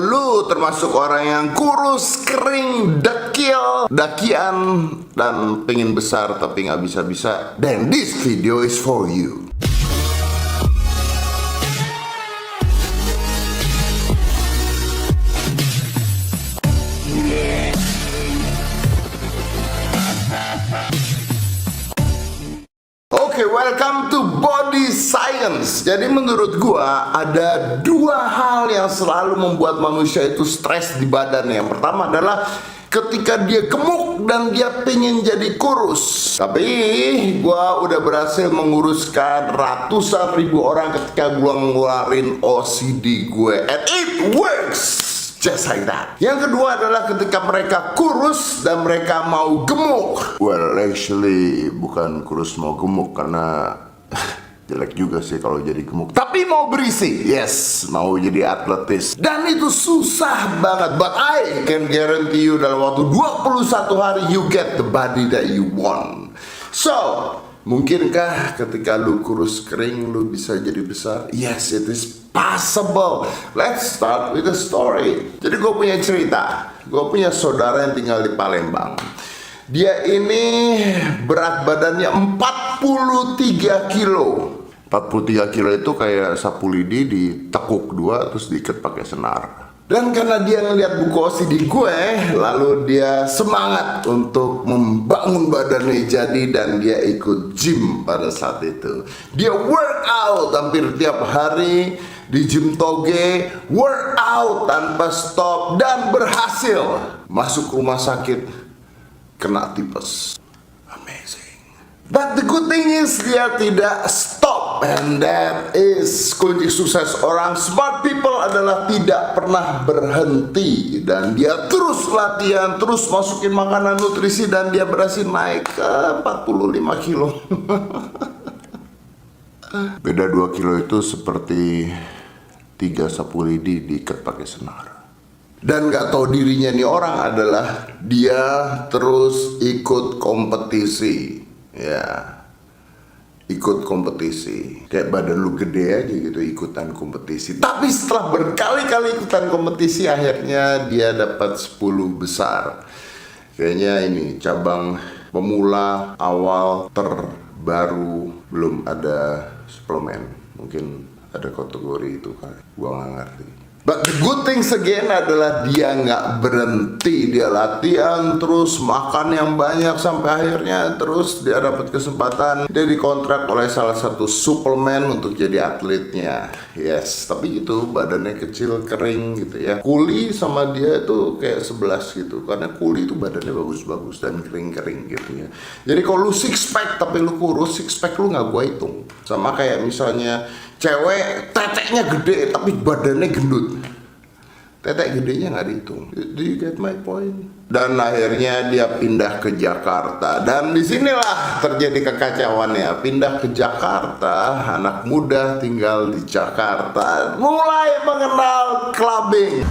lu termasuk orang yang kurus, kering, dekil, dakian, dan pengen besar tapi nggak bisa-bisa, then this video is for you. Oke, welcome to Body Science. Jadi menurut gua ada dua hal yang selalu membuat manusia itu stres di badannya. Yang pertama adalah ketika dia gemuk dan dia pengen jadi kurus. Tapi gua udah berhasil menguruskan ratusan ribu orang ketika gua ngeluarin OCD gue, and it works just like that. Yang kedua adalah ketika mereka kurus dan mereka mau gemuk. Well, actually bukan kurus mau gemuk, karena jelek juga sih kalau jadi gemuk. Tapi mau berisi, yes, mau jadi atletis. Dan itu susah banget. But I can guarantee you dalam waktu 21 hari you get the body that you want. So, mungkinkah ketika lu kurus kering lu bisa jadi besar? Yes, it is possible. Let's start with the story. Jadi gue punya cerita. Gue punya saudara yang tinggal di Palembang. Dia ini berat badannya 43 kilo. 43 kilo itu kayak sapu lidi ditekuk dua terus diikat pakai senar. Dan karena dia ngeliat buku OCD gue, lalu dia semangat untuk membangun badannya jadi, dan dia ikut gym pada saat itu. Dia workout hampir tiap hari di gym Toge, workout tanpa stop, dan berhasil masuk rumah sakit kena tipes. Amazing. But the good thing is dia tidak stop, and that is kunci sukses orang smart people adalah tidak pernah berhenti, dan dia terus latihan, terus masukin makanan nutrisi, dan dia berhasil naik ke 45 kilo. Beda 2 kilo itu seperti 3 sapu lidi diikat pakai senar. Dan gak tahu dirinya nih orang adalah dia terus ikut kompetisi. Ya, ikut kompetisi. Kayak badan lu gede aja gitu, ikutan kompetisi. Tapi setelah berkali-kali ikutan kompetisi, akhirnya dia dapat 10 besar. Kayaknya ini cabang pemula awal terbaru, belum ada suplemen. Mungkin ada kategori itu kan, gua nggak ngerti. But the good things again adalah dia nggak berhenti, dia latihan terus, makan yang banyak, sampai akhirnya terus dia dapat kesempatan, dia dikontrak oleh salah satu suplemen untuk jadi atletnya. Yes, tapi itu badannya kecil, kering gitu ya. Kuli sama dia itu kayak 11 gitu, karena Kuli itu badannya bagus-bagus dan kering-kering gitu ya. Jadi kalau lu six pack tapi lu kurus, six pack lu nggak gua hitung. Sama kayak misalnya cewek teteknya gede tapi badannya gendut, tetek gedenya nggak dihitung. Do you get my point? Dan akhirnya dia pindah ke Jakarta, dan disinilah terjadi kekacauannya. Pindah ke Jakarta, anak muda tinggal di Jakarta mulai mengenal clubbing.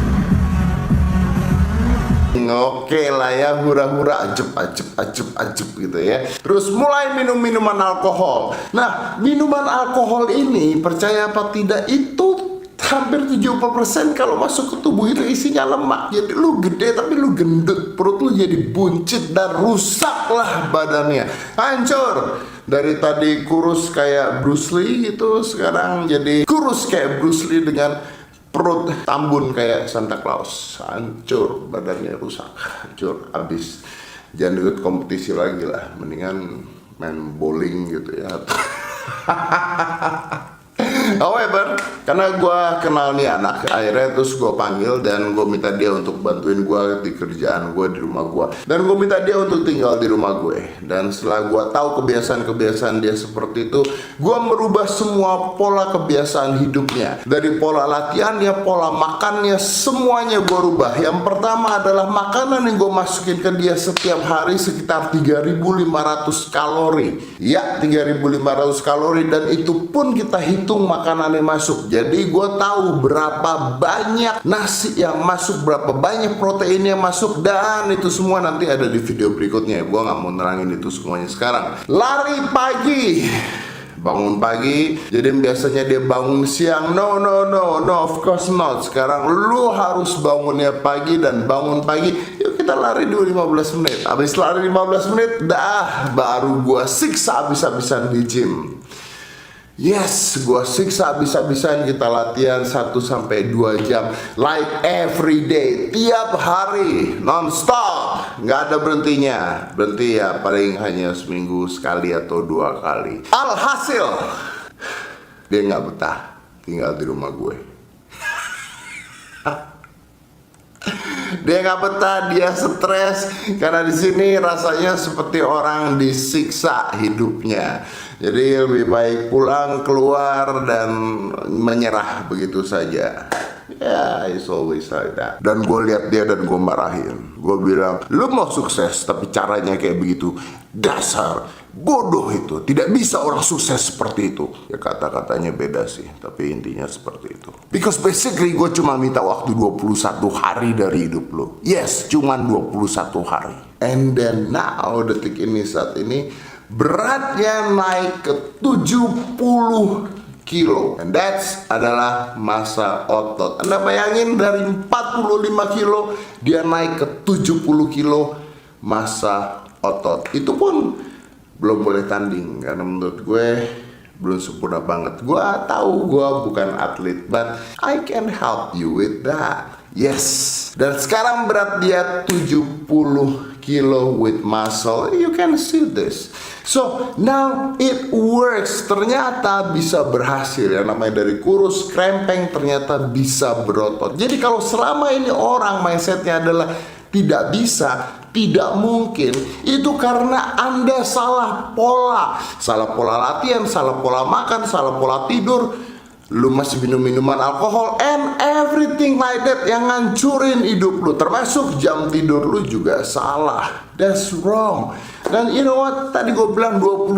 Oke lah ya, hura-hura, ajep gitu ya. Terus mulai minum minuman alkohol. Nah, minuman alkohol ini, percaya apa tidak, itu hampir 70% kalau masuk ke tubuh itu isinya lemak. Jadi lu gede tapi lu gendut, perut lu jadi buncit dan rusaklah badannya, hancur. Dari tadi kurus kayak Bruce Lee gitu, sekarang jadi kurus kayak Bruce Lee dengan perut tambun kayak Santa Claus. Hancur, badannya rusak, hancur, habis. Jangan ikut kompetisi lagi lah, mendingan main bowling gitu ya. However, karena gue kenal nih anak, akhirnya terus gue panggil dan gue minta dia untuk bantuin gue di kerjaan gue di rumah gue, dan gue minta dia untuk tinggal di rumah gue. Dan setelah gue tahu kebiasaan-kebiasaan dia seperti itu, gue merubah semua pola kebiasaan hidupnya. Dari pola latihannya, pola makannya, semuanya gue rubah. Yang pertama adalah makanan yang gue masukin ke dia setiap hari sekitar 3.500 kalori. Ya, 3.500 kalori, dan itu pun kita hitung makanan yang masuk. Jadi gue tahu berapa banyak nasi yang masuk, berapa banyak protein yang masuk, dan itu semua nanti ada di video berikutnya. Gue nggak mau nerangin itu semuanya sekarang. Lari pagi bangun pagi. Jadi biasanya dia bangun siang. No, of course not. Sekarang lu harus bangunnya pagi, dan bangun pagi, yuk kita lari dulu 15 menit. Habis lari 15 menit, dah baru gua siksa habis-habisan di gym. Yes, gua siksa habis-habisan. Kita latihan 1-2 jam, like every day, tiap hari, non-stop, nggak ada berhentinya. Berhenti ya paling hanya seminggu sekali atau 2 kali. Alhasil, dia nggak betah tinggal di rumah gue. Dia nggak betah, dia stres karena di sini rasanya seperti orang disiksa hidupnya. Jadi lebih baik pulang, keluar, dan menyerah begitu saja. Ya, it's always like that. Dan gue lihat dia dan gue marahin. Gue bilang, lu mau sukses tapi caranya kayak begitu. Dasar bodoh itu. Tidak bisa orang sukses seperti itu. Ya kata-katanya beda sih, tapi intinya seperti itu. Because basically gue cuma minta waktu 21 hari dari hidup lo. Yes, cuma 21 hari. And then now, detik ini, saat ini, beratnya naik ke 70 kilo. And that's adalah massa otot. Anda bayangin dari 45 kilo dia naik ke 70 kilo massa otot. Itu pun belum boleh tanding, karena menurut gue belum sempurna banget. Gue tahu gue bukan atlet, but I can help you with that. Yes. Dan sekarang berat dia 70 kilo with muscle. You can see this. So now it works. Ternyata bisa berhasil. Yang namanya dari kurus krempeng ternyata bisa berotot. Jadi kalau selama ini orang mindsetnya adalah tidak bisa, tidak mungkin, itu karena Anda salah pola. Salah pola latihan, salah pola makan, salah pola tidur. Lu masih minum minuman alkohol and everything like that yang ngancurin hidup lu. Termasuk jam tidur lu juga salah. That's wrong. Dan you know what? Tadi gue bilang 21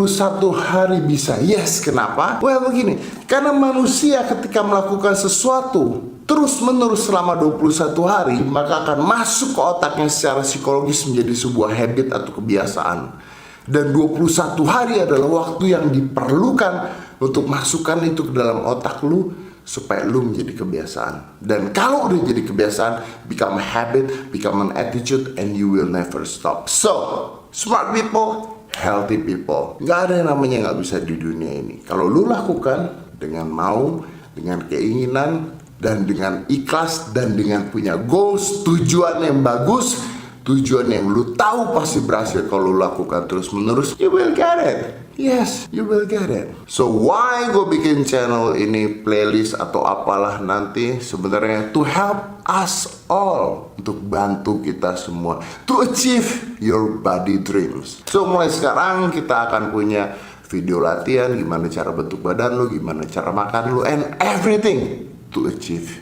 hari bisa. Yes, kenapa? Well, begini. Karena manusia ketika melakukan sesuatu terus menerus selama 21 hari, maka akan masuk ke otaknya secara psikologis menjadi sebuah habit atau kebiasaan. Dan 21 hari adalah waktu yang diperlukan untuk masukkan itu ke dalam otak lu supaya lu menjadi kebiasaan. Dan kalau udah jadi kebiasaan, become a habit, become an attitude, and you will never stop. So, smart people, healthy people, gak ada yang namanya gak bisa di dunia ini. Kalau lu lakukan dengan mau, dengan keinginan, dan dengan ikhlas, dan dengan punya goals, tujuan yang bagus, tujuan yang lu tahu pasti berhasil kalau lu lakukan terus menerus, you will get it. Yes, you will get it. So why gue bikin channel ini, playlist atau apalah nanti, sebenarnya to help us all, untuk bantu kita semua to achieve your body dreams. So mulai sekarang kita akan punya video latihan gimana cara bentuk badan lu, gimana cara makan lu, and everything to achieve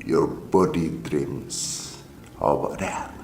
your body dreams. How about that?